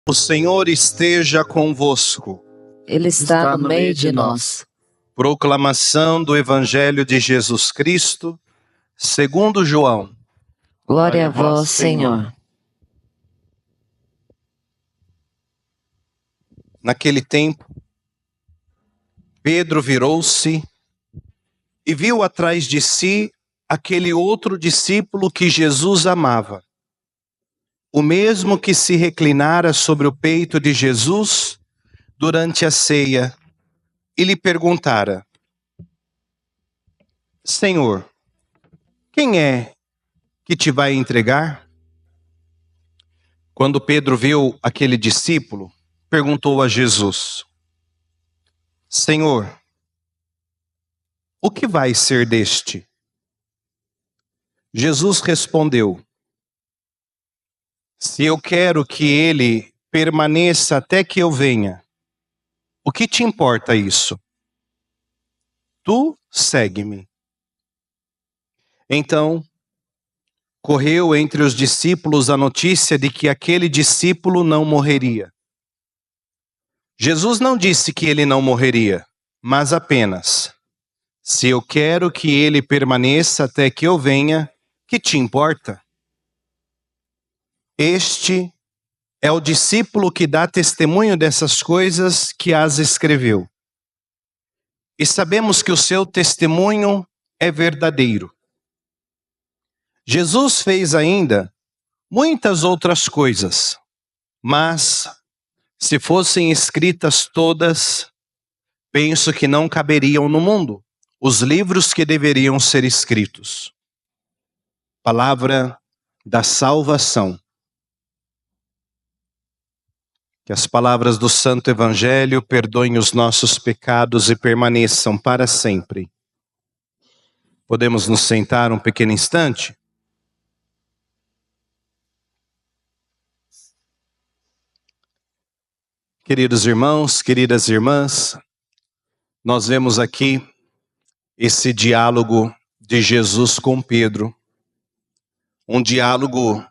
O Senhor esteja convosco. Ele está no meio de nós. Proclamação do Evangelho de Jesus Cristo, segundo João. Glória a vós, Senhor. Naquele tempo, Pedro virou-se e viu atrás de si aquele outro discípulo que Jesus amava. O mesmo que se reclinara sobre o peito de Jesus durante a ceia e lhe perguntara: Senhor, quem é que te vai entregar? Quando Pedro viu aquele discípulo, perguntou a Jesus: Senhor, o que vai ser deste? Jesus respondeu: Se eu quero que ele permaneça até que eu venha, o que te importa isso? Tu segue-me. Então, correu entre os discípulos a notícia de que aquele discípulo não morreria. Jesus não disse que ele não morreria, mas apenas: se eu quero que ele permaneça até que eu venha, que te importa? Este é o discípulo que dá testemunho dessas coisas que as escreveu. E sabemos que o seu testemunho é verdadeiro. Jesus fez ainda muitas outras coisas, mas se fossem escritas todas, penso que não caberiam no mundo os livros que deveriam ser escritos. Palavra da salvação. Que as palavras do Santo Evangelho perdoem os nossos pecados e permaneçam para sempre. Podemos nos sentar um pequeno instante? Queridos irmãos, queridas irmãs, nós vemos aqui esse diálogo de Jesus com Pedro. Um diálogo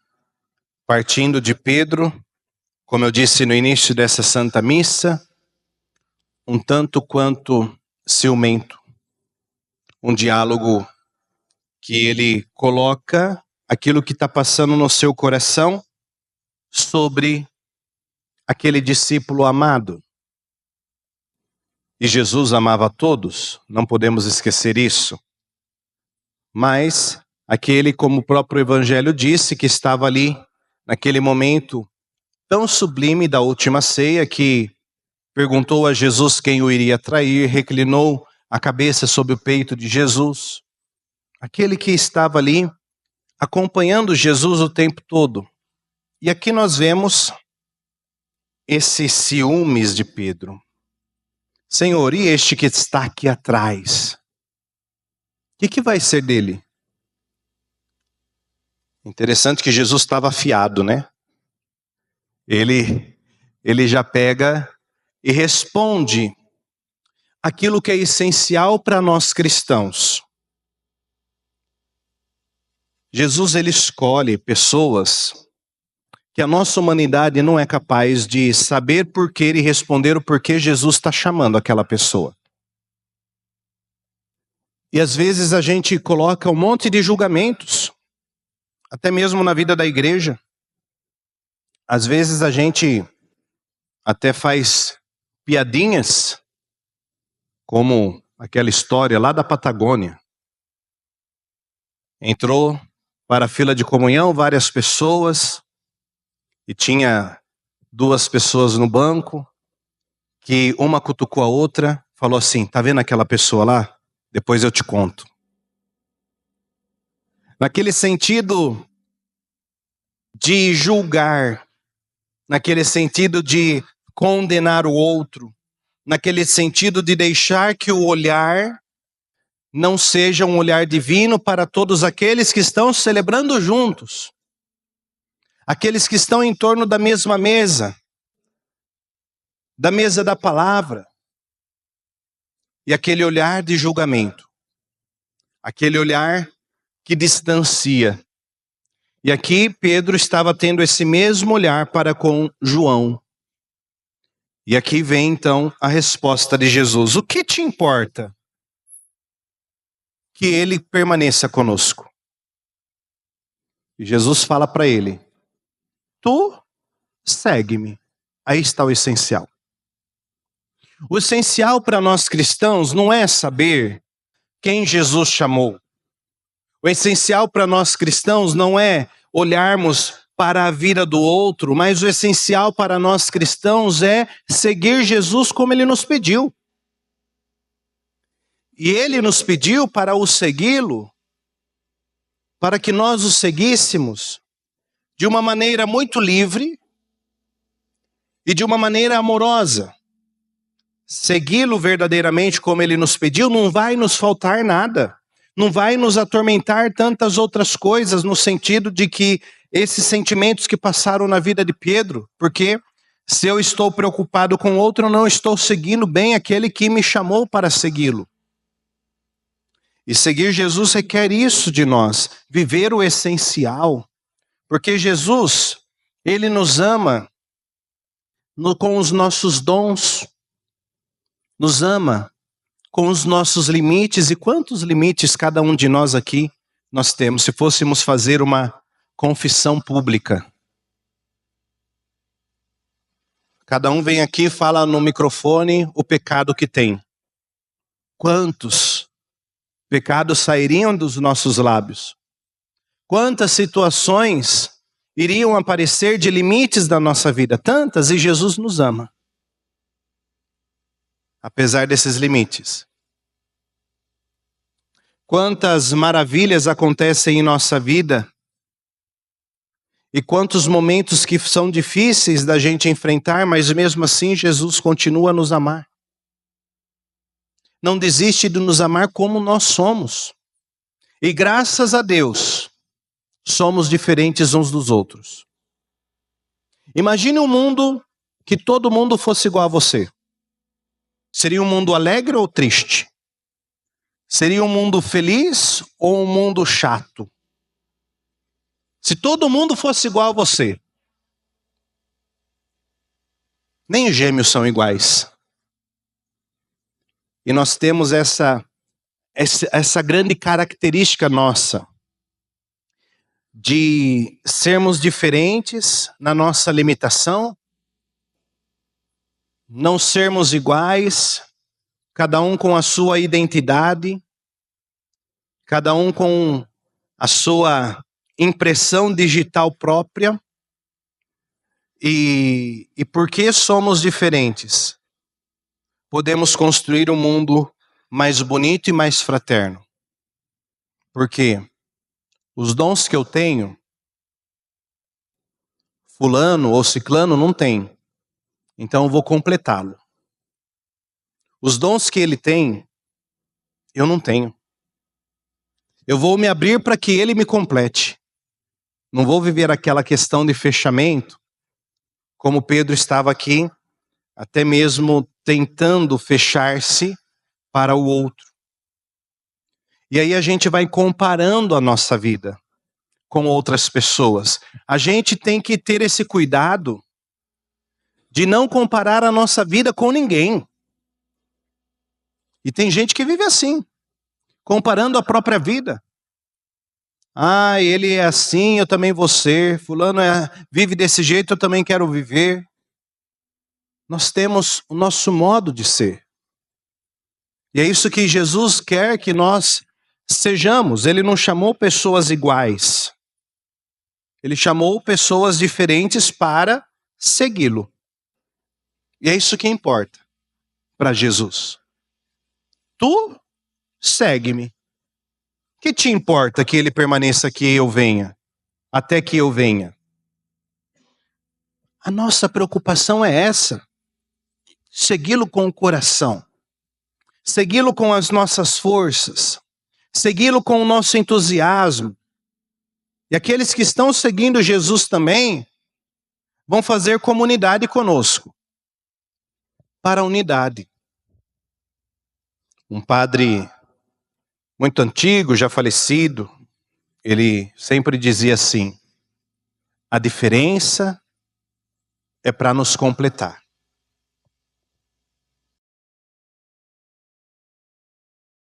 partindo de Pedro, como eu disse no início dessa Santa Missa, um tanto quanto ciumento. Um diálogo que ele coloca aquilo que está passando no seu coração sobre aquele discípulo amado. E Jesus amava a todos, não podemos esquecer isso. Mas aquele, como o próprio Evangelho disse, que estava ali naquele momento tão sublime da última ceia, que perguntou a Jesus quem o iria trair, reclinou a cabeça sobre o peito de Jesus. Aquele que estava ali acompanhando Jesus o tempo todo. E aqui nós vemos esses ciúmes de Pedro. Senhor, e este que está aqui atrás? O que vai ser dele? Interessante que Jesus estava afiado, né? Ele já pega e responde aquilo que é essencial para nós cristãos. Jesus, ele escolhe pessoas que a nossa humanidade não é capaz de saber porquê e responder o porquê Jesus está chamando aquela pessoa. E às vezes a gente coloca um monte de julgamentos, até mesmo na vida da igreja. Às vezes a gente até faz piadinhas, como aquela história lá da Patagônia. Entrou para a fila de comunhão várias pessoas, e tinha duas pessoas no banco, que uma cutucou a outra, falou assim: tá vendo aquela pessoa lá? Depois eu te conto. Naquele sentido de julgar, naquele sentido de condenar o outro, naquele sentido de deixar que o olhar não seja um olhar divino para todos aqueles que estão celebrando juntos. Aqueles que estão em torno da mesma mesa, da mesa da palavra. E aquele olhar de julgamento, aquele olhar que distancia. E aqui Pedro estava tendo esse mesmo olhar para com João, E aqui vem então a resposta de Jesus. O que te importa que ele permaneça conosco? E Jesus fala para ele: tu segue-me. Aí está o essencial. O essencial para nós cristãos não é saber quem Jesus chamou. O essencial para nós cristãos não é olharmos para a vida do outro, mas o essencial para nós cristãos é seguir Jesus como ele nos pediu. E ele nos pediu para o segui-lo, para que nós o seguíssemos de uma maneira muito livre e de uma maneira amorosa. Segui-lo verdadeiramente como ele nos pediu, não vai nos faltar nada. Não vai nos atormentar tantas outras coisas, no sentido de que esses sentimentos que passaram na vida de Pedro, porque se eu estou preocupado com outro, eu não estou seguindo bem aquele que me chamou para segui-lo. E seguir Jesus requer isso de nós, viver o essencial, porque Jesus, ele nos ama com os nossos dons, nos ama com os nossos limites. E quantos limites cada um de nós aqui nós temos, se fôssemos fazer uma confissão pública? Cada um vem aqui e fala no microfone o pecado que tem. Quantos pecados sairiam dos nossos lábios? Quantas situações iriam aparecer de limites da nossa vida? Tantas, e Jesus nos ama, apesar desses limites. Quantas maravilhas acontecem em nossa vida e quantos momentos que são difíceis da gente enfrentar, mas mesmo assim Jesus continua a nos amar. Não desiste de nos amar como nós somos. E graças a Deus, somos diferentes uns dos outros. Imagine um mundo que todo mundo fosse igual a você. Seria um mundo alegre ou triste? Seria um mundo feliz ou um mundo chato? Se todo mundo fosse igual a você. Nem os gêmeos são iguais. E nós temos essa grande característica nossa, de sermos diferentes na nossa limitação, não sermos iguais, cada um com a sua identidade, cada um com a sua impressão digital própria. E porque somos diferentes, podemos construir um mundo mais bonito e mais fraterno. Porque os dons que eu tenho, fulano ou ciclano não tem. Então eu vou completá-lo. Os dons que ele tem, eu não tenho. Eu vou me abrir para que ele me complete. Não vou viver aquela questão de fechamento, como Pedro estava aqui, até mesmo tentando fechar-se para o outro. E aí a gente vai comparando a nossa vida com outras pessoas. A gente tem que ter esse cuidado de não comparar a nossa vida com ninguém. E tem gente que vive assim, comparando a própria vida. Ah, ele é assim, eu também vou ser. Fulano vive desse jeito, eu também quero viver. Nós temos o nosso modo de ser. E é isso que Jesus quer que nós sejamos. Ele não chamou pessoas iguais. Ele chamou pessoas diferentes para segui-lo. E é isso que importa para Jesus. Tu segue-me. Que te importa que ele permaneça que eu venha, até que eu venha? A nossa preocupação é essa. Segui-lo com o coração. Segui-lo com as nossas forças. Segui-lo com o nosso entusiasmo. E aqueles que estão seguindo Jesus também vão fazer comunidade conosco. Para a unidade. Um padre muito antigo, já falecido, ele sempre dizia assim: a diferença é para nos completar.